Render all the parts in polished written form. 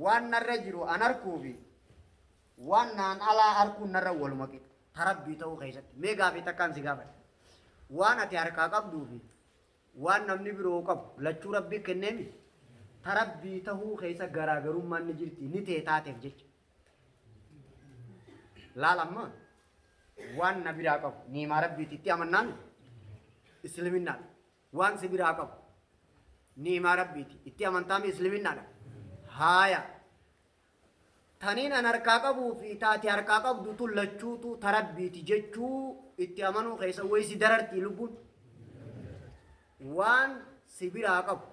waan narra jiru an arkuufi waan naan alaa arkuun narra waluma qixa tarabbii ta'uu keessatti mee gaafii takkaan si gaafadha waan ati harkaa qabduufi waan namni biroo qabu lachuu rabbii kenneemi tarabbii ta'uu keessa garaagarummaan ni jirti ni ta'e taateef jecha laalamma waan na biraa qabu niimaa rabbiititti amannaan islaminaadha waan si biraa qabu niimaa rabbiiti itti amantaami islaminaadha haaya taniin an harkaa qabuu fi taati harkaa qabdutu lachuutu tarabbiiti jechuu itti amanuu keessa waysi darartii lubbuun waan si biraa qabu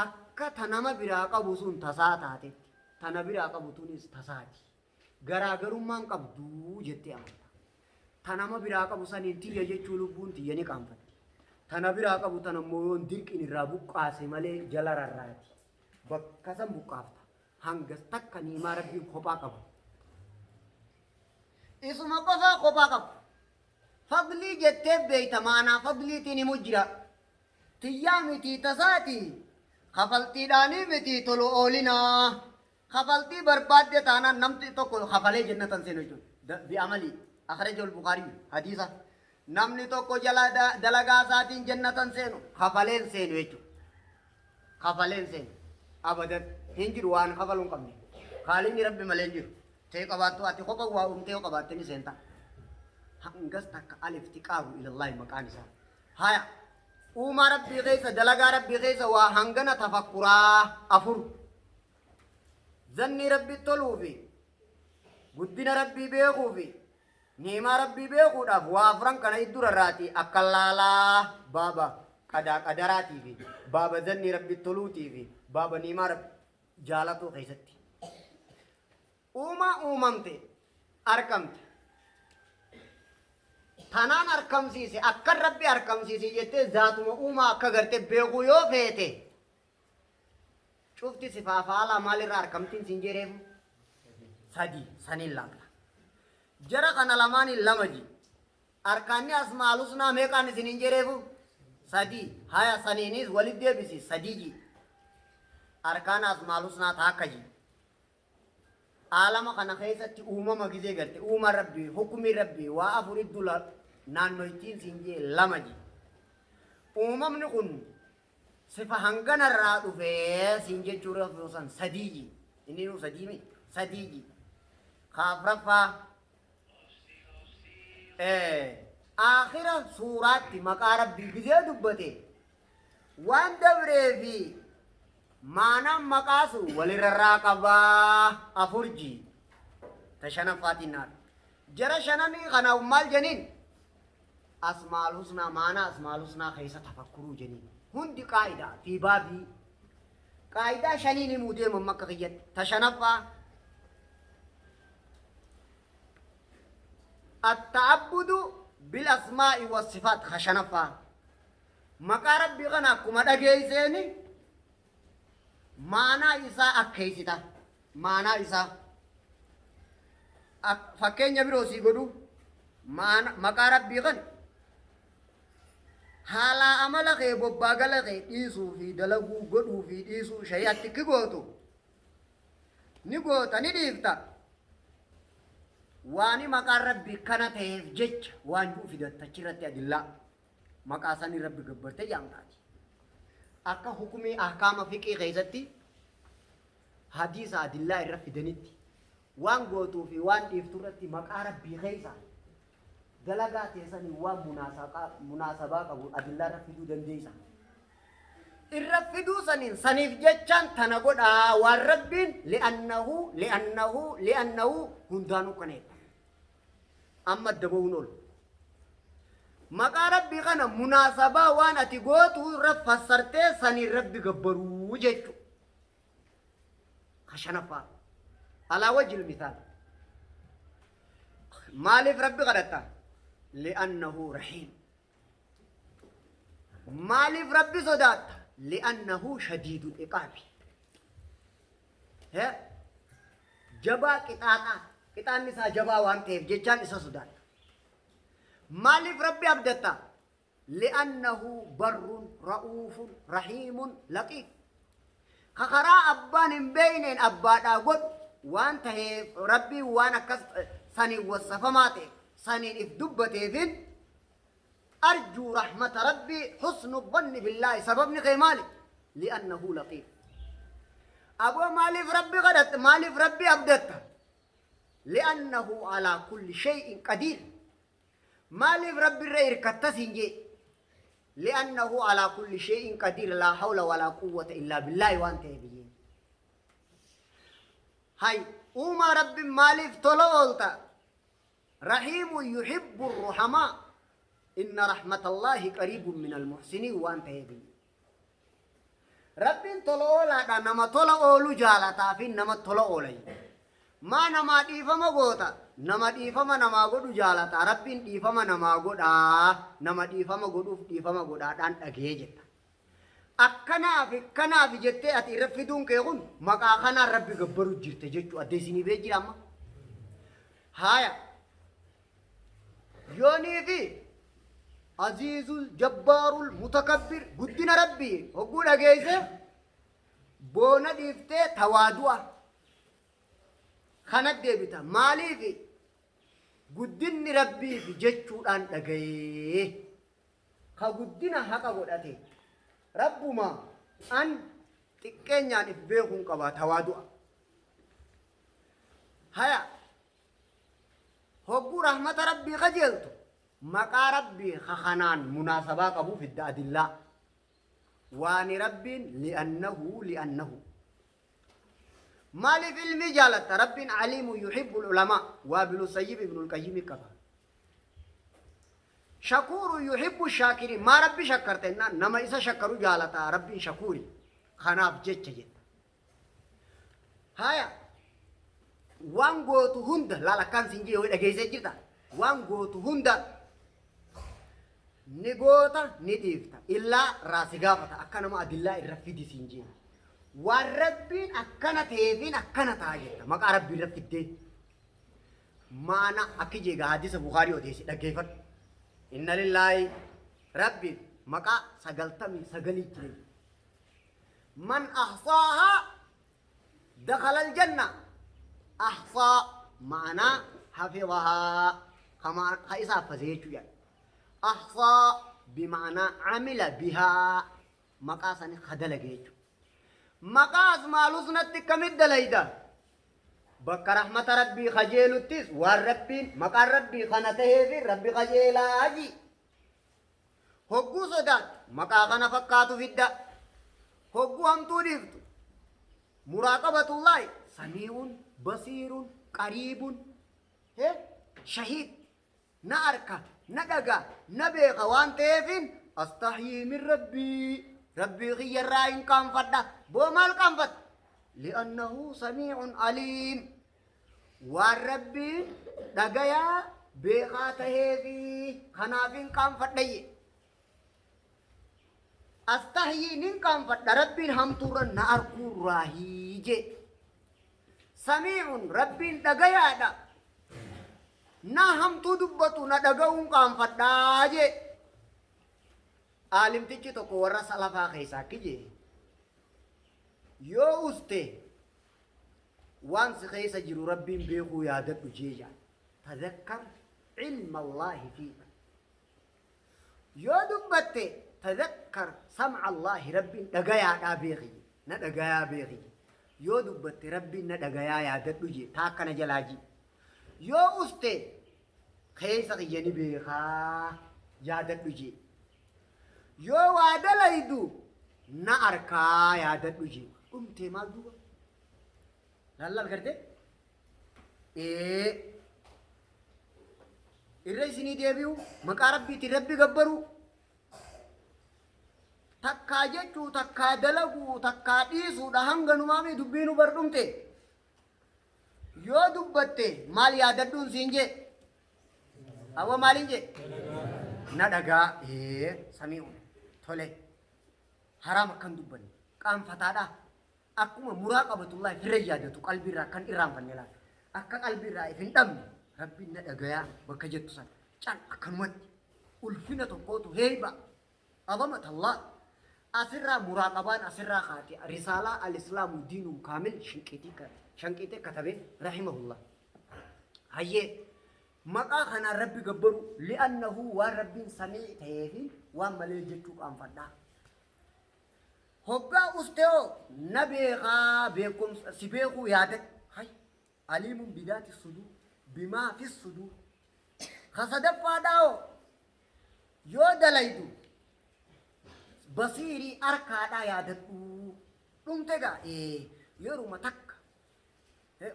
akka tanama biraa qabu sun tasaa taatetti tana biraa qabu tunis tasaati garaagarummaan qabduu jettee amanta tanama biraa qabu saniin tiyya jechuu lubbuun tiyya ni qaanfatti tana biraa qabu tan ammoo yoon dirqin irraa buqqaase malee jala rarraati bakka san buqqaafta hangas takka niimaa rabbiin kophaa qabu isuma qofaa kophaa qabu fadlii jettee beeyta maanaa fadliitiin himu jira tiyyaa mitii tasaati kafaltiidhaanii mitii tolu oolinaa kafaltii barbaadde taanaan namti tokko kafalee jannatan seenu jechuudha bi'amalii akhrajahu al-Bukhari hadiisa namni tokko jala dalagaa isaatiin jannatan seenu kafaleen seenu jechuudha kafaleen seenu abadan hin jiru waan kafaluun qabne khaalinni rabbi malee jiru ta'e qabaattu ati kopha waa umtee qabaatte ni seenta hangas takka aliftiqaaru ilallahi maqaan isaa haya uumaa rabbii keessa dalagaa rabbii keessa waa hangana tafakkuraa afur zanni rabbi toluufi guddina rabbii beekuufi niimaa rabbii beekuudhaaf waa afran kana iddurarraati akka laalaa baaba qadaraatii fi baaba zanni rabbi toluutii fi baaba niimaa rabbi jaalatuu keessatti uumaa uumamte argamte tanaan argamsiise akka rabbi argamsiise jettee zaatuma uumaa akka garte beekuu yoo feete cufti sifaafaala maalirraa argamtiin siin jedheefu sadii saniin laaqla jara kana lamaaniin lama ji arkaanni asmaalusnaa meeqaan isiniin jedheefu sadii haya saniinis walit deebisi sadii ji arkaan asmaalusnaa taakka ji aalama kana keessatti uumama gizee garte uuma rabbii hukumii rabbii waa afur iddula naannoytiin siin jee lama ji uumamni kun sifa hanganarraa dhufee siin jechuudha san sadii ji inni nu sadii sadii ji kaafraffaa aakhira suuraatti maqaa rabbii gizee dubbate waan dabree fi maanaan maqaasu walirraa qabaa afur ji tashanaffaati naar jara shananii kanaaf maal jeniin asmaal husnaa maanaa asmaal husnaa keessa tafakkuruu jeniin hundi qaa'idaa fi baabii qaa'idaa shaniin himuu deeman makka kiyyatti tashanaffaa التعبد بالأسماء والصفات خشنفا مقا ربي غنا كما دغيسيني معنى إسا أكيسيتا معنى إسا فكين يبرو سيقولوا مقا ربي غن حالا عمل غي بباقل غي إيسو في دلقو قدو في إيسو شيئاتي كيقوتو نيقوتا نديفتا واني مقا ربي كانت هيفجج وانجو في دتشيرت أدلاء مقا ساني ربي قبرت يامتاتي أكا حكمي أحكام فقه غيزتي حديث أدلاء الرفي دنيتي وان قوتو في وان إفتورتي مقا ربي غيزا دلقات يساني وان مناسبات أو أدلاء الرفي دو دنديسا الرفي دو سنيف ججان تنقود والربين لأنه هندانو كنيت أما الدبونول مقا ربي غانا مناسبة وانا تقوتو رب فسرتي سني ربي قبرو جيتو خشنفا على وجه المثال مالف ربي غدتا لأنه رحيم مالف ربي صدات لأنه شديد الإقاب ها جبا قطاقا قطان نسا جبا وانتيف ججان نسا صدات مالف ربي أبدتا لأنه بر رؤوف رحيم لطيف خخرا أبان بين أبان أقول وانت هي ربي وانا كس سني والصفماتي سني إفدبتي فين أرجو رحمة ربي حسن الظن بالله سببني قيمالي لأنه لطيف أبو مالي في ربي غدت مالي في ربي أبدت لأنه على كل شيء قدير مالي في ربي الرئير كتسنجي لأنه على كل شيء قدير لا حول ولا قوة إلا بالله وانت بيه هاي وما ربي مالي في طلولتا رحيم يحب الرحماء إن رحمة الله قريب من المحسنين وانت بيه ربي طلولا نما طلولو جالتا في نما طلولي ما نما ديفما غوتا نما ديفما نما غدو جالتا ربي ديفما نما غدا نما ديفما غدو ديفما غدا دان دغيجتا akkana fi jettee ati irrafiduun kee kun maqaa kana rabbi gabbaru jirte jechuu addeessinii bee jira amma haya yoonii fi aziizul jabbaarul mutakabbir guddina rabbi hogguu dhageeyse boona dhiiftee tawaadu'a kanat deebita maaliif guddinni rabbiif jechuudhaan dhagayee ka guddina haqa godhate rabbuma an xiqqeenyaan if beekuun qaba tawaadu'a haya hogguu rahmata rabbii qajeeltu maqaa rabbii kanaan munaasabaa qabuuf idda adillaa waani rabbiin li'annahu مالي في المجالة رب عليم يحب العلماء وابن السيب ابن القيم كفا شكور يحب الشاكرين ما ربي شكرتنا نما إذا شكروا جالتا ربي شكوري خناف جيتش جيت هايا وان غوتو هند لا لا كان سنجي ولا جيزة جيتا وان غوتو هند نغوتا نديفتا إلا راسقافتا أكنا ما أدلا الرفيدي سنجي والربين أكنا تيفين أكنا تاجتا مقا ربي رفيدي مانا أكيجي حديث بخاري وديسي لكيفت إن لله ربي مقا سقلتمي سقلي جري من أحصاها دخل الجنة أحصى معنا حفظها كما خيسا فزيجو يعني أحصى بمعنى عمل بها مقا سني خدل جيجو مقاس مالوسنت كمد ليدا بك رحمة ربي خجيل التيس والربين مقا ربي خنته في ربي خجيلا هجي هقو صدات مقا خنا فقاتو في الدا هقو هم توريفتو مراقبة الله سميع بصير قريب شهيد ناركا ندقا نبيغ وانتيفين استحيي من ربي ربي غير راين كان فدا بومال كان فد لأنه سميع عليم والربي دقيا بيغاته في خنافين كان فدي استحيي نين كان فد ربي هم تورن ناركو راهيجي سميع ربي دقيا دا نا هم تدبتو ندقون كان فداجي alim tichi toko warra salafa keessa kije yoo uste waan si keessa jiru rabbiin beekuu yaadadhu jeeja tadhakkar ilma allahi fiika yoo dubbatte tadhakkar sam'a allahi rabbiin dhagayaadhaa beeki na dhagayaa beeki yoo dubbatte rabbiin na dhagayaa yaadadhu jee taa akkana jalaaji yoo uste keessa kiyyani beekaa yaadadhu jee yoo waa dalaydu na arkaa yaadadhu jee dhumtee maal duuba lallaal garte irra isinii deebi'u maqaa rabbiitiin rabbi gabbaru takkaa jechuu takkaa dalaguu takkaa dhiisuudha hanganumaami dubbiinu bar dhumte yoo dubbatte maal yaadadhuun siin jee awwa maaliin jee na dhagaa samii'u tole haram akkan dubbanne qaanfataadha akkuma muraaqabatullahi firra yaadatu qalbiirraa kan irraanfanne laata akka qalbiirraa if hin dhabne rabbiin na dhagayaa bakka jettu san can akkanumatti ulfina tokkootu heeba azamat allah أسرة مراقبان أسرة خاتي رسالة الإسلام دين كامل شنكيتي كتبه رحمه الله هي مقا خنا ربي قبرو لأنه ورب سميع تهيفين ومليجتوك أنفدا هقا أستيو نبيغا بيكم سبيغو يادك هاي عليم بذات الصدور بما في الصدور خصدف فاداو يو دلائدو بصيري أركادا يادتو رمتغا يرو متك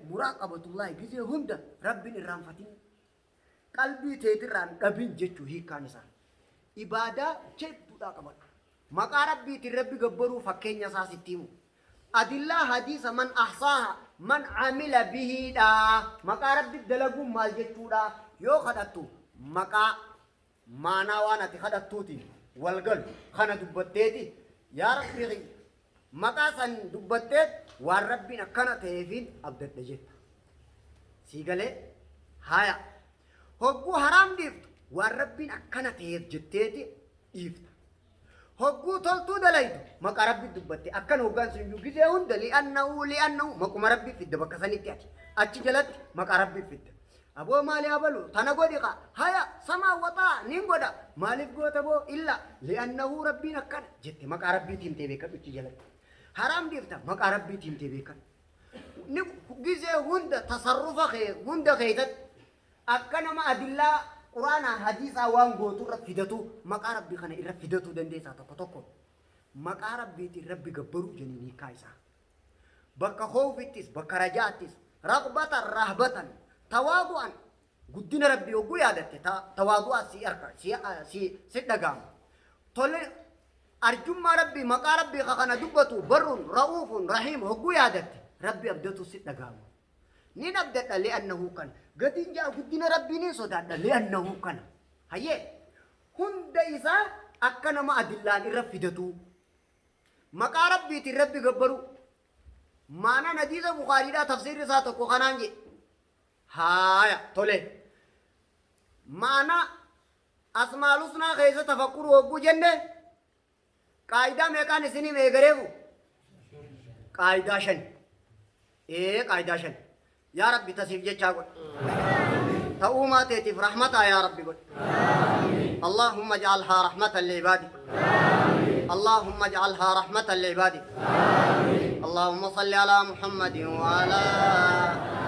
مراقبة الله جزي هند ربي الرام فتين قلبي تيتران قبين جتو هي كانسان إبادة جتو دا قبل مقا ربي تربي قبرو فكين يساسي تيمو أدلا حديث من أحصاها من عمل به دا مقا ربي دلقو مال جتو دا يو خدتو مقا مانا وانا تخدتو تي والقل خنا دبتيتي يا ربي غي مقا سن دبتيت والربنا كنا تهيفين أبدت نجيت سيقالي هايا هقو حرام ديفت والربنا كنا تهيف جتيتي إيفت هقو تلتو دلايتو مقا ربي دبتي أكن هقان سنجو جزي هند لأنه مقو ربي في الدبكة سنتياتي أتي جلت مقا ربي في الدبكة أبو مالي أبلو تنقوديقا هيا سما وطا نينقودا مالف قوت أبو إلا لأنه ربنا كان جت مقا ربي تيمتي بيكا بيكي جلت حرام ديفتا مقا ربي تيمتي بيكا جزي هند تصرف خير هند خيتت أكنا ما أدلا قرآن حديثا وان قوتو رفدتو مقا ربي خنا إرفدتو دنديسا تقوتوكو مقا ربي تربي قبرو جنيني كايسا بكا خوفتيس بكا رجاتيس رغبة رهبة تواضعا قدنا ربي وقو يادت تواضعا سي أركا سي سدقام طول أرجم ربي مقا ربي خخنا دبتو بر رؤوف رحيم وقو يادت ربي أبدتو سدقام نين أبدت لأنه كان قدين جاء قدنا ربي نيسو دادا لأنه كان هيه هند إيسا أكنا ما أدلان إرفدتو مقا ربي تربي قبرو مانا نديز بخاري دا تفسير رساتو خنانجي هايا تولي معنى أسماء الحسنى خيسة تفكر وقو جنة قاعدة ميكان سني ميغريبو قاعدة شن قاعدة شن يا ربي تسيف جيتشا قول تأوما تيتف رحمتها يا ربي قول اللهم اجعلها رحمة لعبادك اللهم اجعلها رحمة لعبادك اللهم صل على محمد وعلى